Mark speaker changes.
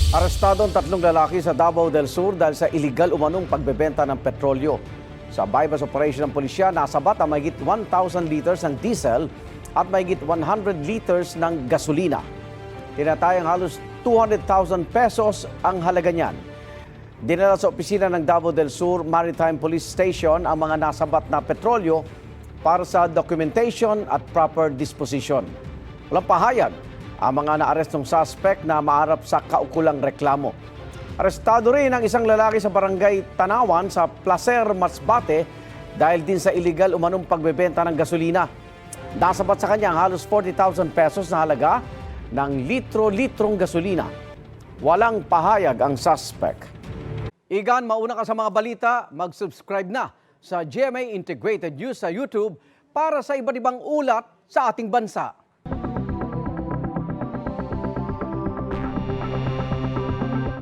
Speaker 1: Arestado ang 3 lalaki sa Davao del Sur dahil sa iligal umanong pagbebenta ng petrolyo. Sa bypass operation ng pulisya, nasabat ang mahigit 1,000 liters ng diesel at mahigit 100 liters ng gasolina. Tinatayang halos 200,000 pesos ang halaga niyan. Dinala sa opisina ng Davao del Sur Maritime Police Station ang mga nasabat na petrolyo para sa documentation at proper disposition. Walang pahayag ang mga naarestong suspect na maarap sa kaukulang reklamo. Arestado rin ang isang lalaki sa barangay Tanawan sa Placer, Masbate dahil din sa illegal umanong pagbebenta ng gasolina. Nasabat sa kanya ang halos 40,000 pesos na halaga ng litro-litrong gasolina. Walang pahayag ang suspect. Igan, mauna ka sa mga balita, mag-subscribe na sa GMA Integrated News sa YouTube para sa iba't ibang ulat sa ating bansa.